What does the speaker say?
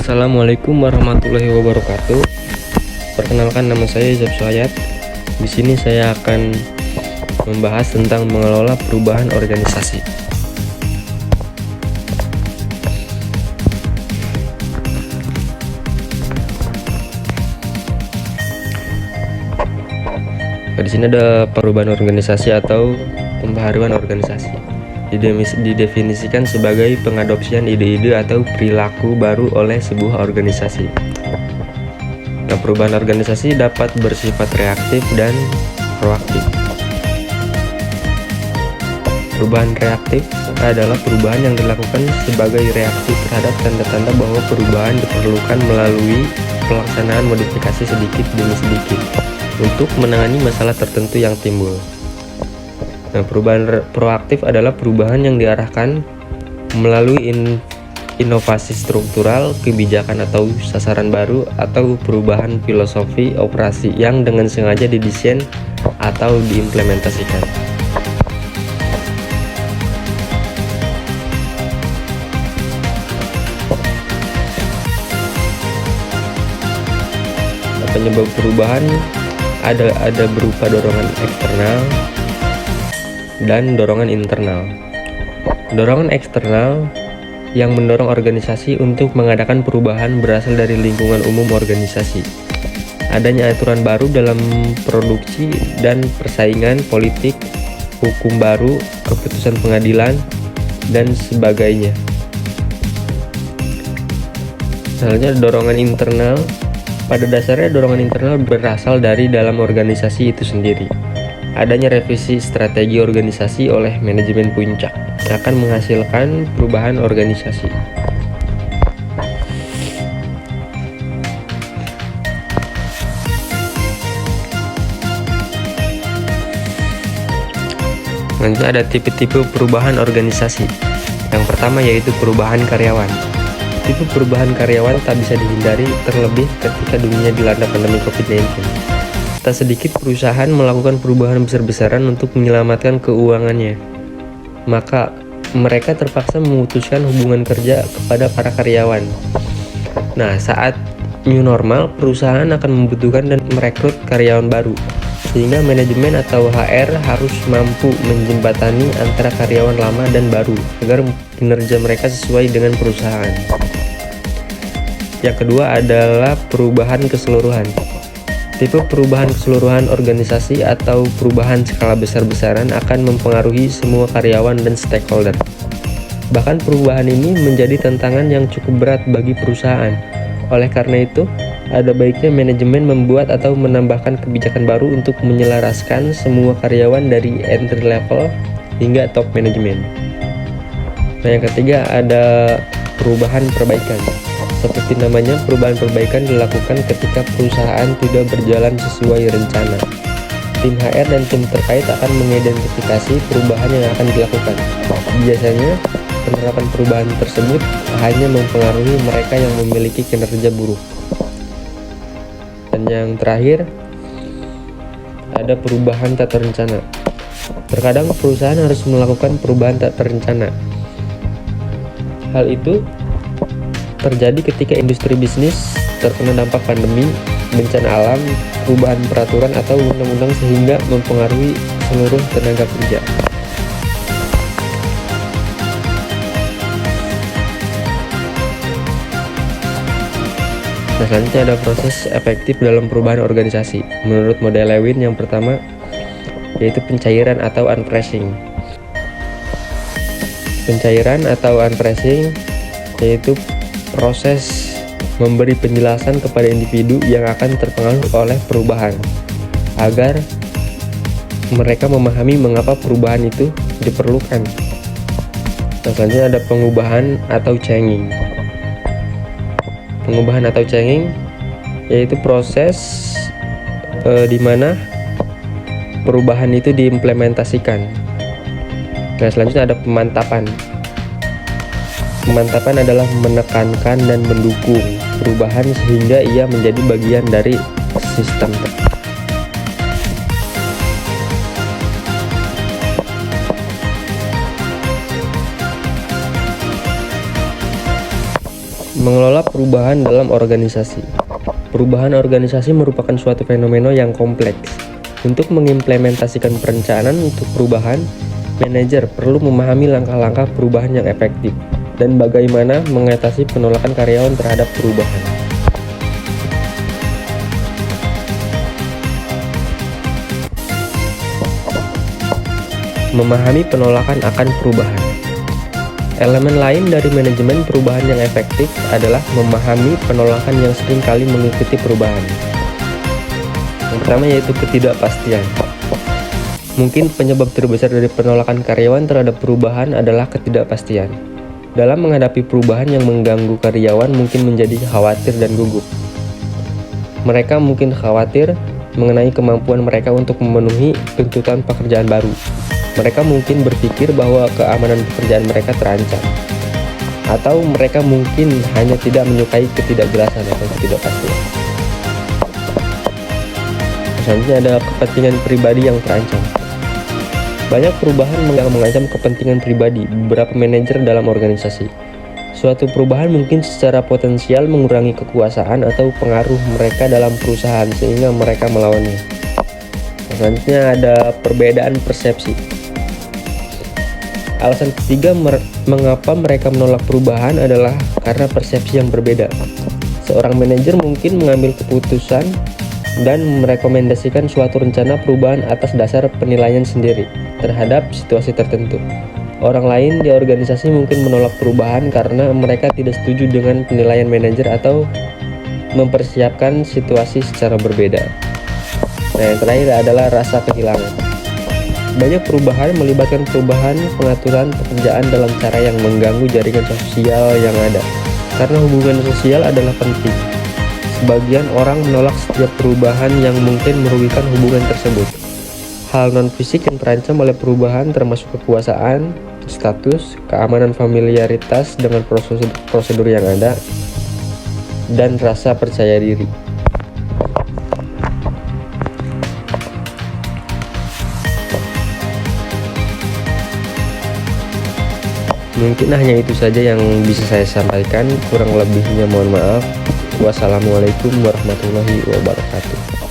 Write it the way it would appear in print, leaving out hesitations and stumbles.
Assalamualaikum warahmatullahi wabarakatuh. Perkenalkan, nama saya Izab Suhayat. Di sini saya akan membahas tentang mengelola perubahan organisasi. Di sini ada perubahan organisasi atau pembaharuan organisasi. Didefinisikan sebagai pengadopsian ide-ide atau perilaku baru oleh sebuah organisasi. Nah, perubahan organisasi dapat bersifat reaktif dan proaktif. Perubahan reaktif adalah perubahan yang dilakukan sebagai reaksi terhadap tanda-tanda bahwa perubahan diperlukan melalui pelaksanaan modifikasi sedikit demi sedikit untuk menangani masalah tertentu yang timbul. Nah, perubahan proaktif adalah perubahan yang diarahkan melalui inovasi struktural, kebijakan atau sasaran baru, atau perubahan filosofi operasi yang dengan sengaja didesain atau diimplementasikan. Penyebab perubahan ada berupa dorongan eksternal dan dorongan internal. Dorongan eksternal yang mendorong organisasi untuk mengadakan perubahan berasal dari lingkungan umum organisasi. Adanya aturan baru dalam produksi dan persaingan politik, hukum baru, keputusan pengadilan, dan sebagainya. Selanjutnya, dorongan internal. Pada dasarnya dorongan internal berasal dari dalam organisasi itu sendiri. Adanya revisi strategi organisasi oleh manajemen puncak akan menghasilkan perubahan organisasi. Nanti ada tipe-tipe perubahan organisasi. Yang pertama yaitu perubahan karyawan. Tipe perubahan karyawan tak bisa dihindari, terlebih ketika dunia dilanda pandemi COVID-19. Tak sedikit perusahaan melakukan perubahan besar-besaran untuk menyelamatkan keuangannya. Maka mereka terpaksa memutuskan hubungan kerja kepada para karyawan. Nah, saat new normal, perusahaan akan membutuhkan dan merekrut karyawan baru. Sehingga manajemen atau HR harus mampu menjembatani antara karyawan lama dan baru agar kinerja mereka sesuai dengan perusahaan. Yang kedua adalah perubahan keseluruhan. Tipe perubahan keseluruhan organisasi atau perubahan skala besar-besaran akan mempengaruhi semua karyawan dan stakeholder. Bahkan perubahan ini menjadi tantangan yang cukup berat bagi perusahaan. Oleh karena itu, ada baiknya manajemen membuat atau menambahkan kebijakan baru untuk menyelaraskan semua karyawan dari entry level hingga top manajemen. Nah, yang ketiga ada perubahan perbaikan. Seperti namanya, perubahan perbaikan dilakukan ketika perusahaan tidak berjalan sesuai rencana. Tim HR dan tim terkait akan mengidentifikasi perubahan yang akan dilakukan. Biasanya, penerapan perubahan tersebut hanya mempengaruhi mereka yang memiliki kinerja buruk. Dan yang terakhir, ada perubahan tak terencana. Terkadang perusahaan harus melakukan perubahan tak terencana. Hal itu terjadi ketika industri bisnis terkena dampak pandemi, bencana alam, perubahan peraturan atau undang-undang sehingga mempengaruhi seluruh tenaga kerja. Nah, selanjutnya ada proses efektif dalam perubahan organisasi. Menurut model Lewin, yang pertama yaitu pencairan atau unfreezing. Pencairan atau unfreezing yaitu proses memberi penjelasan kepada individu yang akan terpengaruh oleh perubahan agar mereka memahami mengapa perubahan itu diperlukan. Nah, selanjutnya ada pengubahan atau changing. Pengubahan atau changing yaitu proses di mana perubahan itu diimplementasikan. Nah, selanjutnya ada pemantapan. Pemantapan adalah menekankan dan mendukung perubahan sehingga ia menjadi bagian dari sistem. Mengelola perubahan dalam organisasi. Perubahan organisasi merupakan suatu fenomena yang kompleks. Untuk mengimplementasikan perencanaan untuk perubahan, manajer perlu memahami langkah-langkah perubahan yang efektif dan bagaimana mengatasi penolakan karyawan terhadap perubahan. Memahami penolakan akan perubahan. Elemen lain dari manajemen perubahan yang efektif adalah memahami penolakan yang sering kali mengikuti perubahan. Yang pertama yaitu ketidakpastian. Mungkin penyebab terbesar dari penolakan karyawan terhadap perubahan adalah ketidakpastian. Dalam menghadapi perubahan yang mengganggu karyawan mungkin menjadi khawatir dan gugup. Mereka mungkin khawatir mengenai kemampuan mereka untuk memenuhi tuntutan pekerjaan baru. Mereka mungkin berpikir bahwa keamanan pekerjaan mereka terancam. Atau mereka mungkin hanya tidak menyukai ketidakjelasan atau ketidakpastian. Selanjutnya ada kepentingan pribadi yang terancam. Banyak perubahan mengancam kepentingan pribadi beberapa manajer dalam organisasi. Suatu perubahan mungkin secara potensial mengurangi kekuasaan atau pengaruh mereka dalam perusahaan sehingga mereka melawannya. Selanjutnya ada perbedaan persepsi. Alasan ketiga mengapa mereka menolak perubahan adalah karena persepsi yang berbeda. Seorang manajer mungkin mengambil keputusan dan merekomendasikan suatu rencana perubahan atas dasar penilaian sendiri terhadap situasi tertentu. Orang lain di organisasi mungkin menolak perubahan karena mereka tidak setuju dengan penilaian manajer atau mempersiapkan situasi secara berbeda. Nah, yang terakhir adalah rasa kehilangan. Banyak perubahan melibatkan perubahan pengaturan pekerjaan dalam cara yang mengganggu jaringan sosial yang ada. Karena hubungan sosial adalah penting. Sebagian orang menolak setiap perubahan yang mungkin merugikan hubungan tersebut. Hal non-fisik yang terancam oleh perubahan termasuk kekuasaan, status, keamanan familiaritas dengan prosedur yang ada, dan rasa percaya diri. Mungkin hanya itu saja yang bisa saya sampaikan, kurang lebihnya mohon maaf. Wassalamualaikum warahmatullahi wabarakatuh.